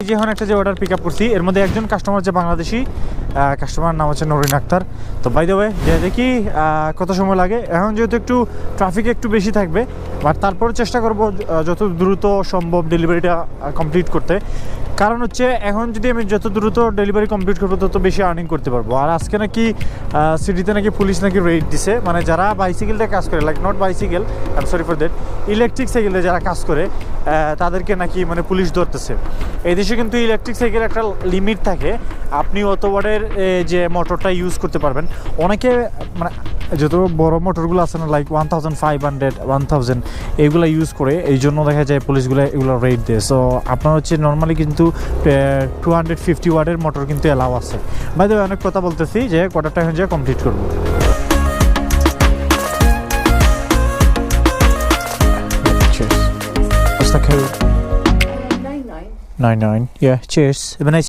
যে এখন একটা যে অর্ডার পিক আপ করছি এর মধ্যে একজন কাস্টমার যে বাংলাদেশি কাস্টমার নাম হচ্ছে নরিন আক্তার। তো বাই দ্য ওয়ে যে দেখি কত সময় লাগে। এখন যেহেতু একটু ট্রাফিক একটু বেশি থাকবে, বাট তারপরে চেষ্টা করব যত দ্রুত সম্ভব ডেলিভারিটা কমপ্লিট করতে। কারণ হচ্ছে এখন যদি আমি যত দ্রুত ডেলিভারি কমপ্লিট করবো তত বেশি আর্নিং করতে পারবো। আর আজকে নাকি সিটিতে নাকি পুলিশ নাকি রেড দিছে, মানে যারা বাইসাইকেলটা কাজ করে, like not bicycle, I am sorry for that, electric সাইকেলে যারা কাজ করে তাদেরকে নাকি মানে পুলিশ ধরতেছে। এই দেশে কিন্তু ইলেকট্রিক সাইকেল একটা লিমিট থাকে, আপনি অত ওয়াটের যে মোটরটা ইউজ করতে পারবেন। অনেকে মানে যত বড় মোটরগুলো আছে না, লাইক 1500 1000 এইগুলো ইউজ করে, এই জন্য দেখা যায় পুলিশগুলো এগুলো রেট দেয়। সো আপনার হচ্ছে নর্মালি কিন্তু 250 ওয়াটের মোটর কিন্তু অ্যালাউ আছে। বাই দ্য ওয়ে অনেক কথা বলতেছি, যে কোয়ার্টারটা এখন যে কমপ্লিট করবো। What's the code? 99. Yeah, cheers. Have a nice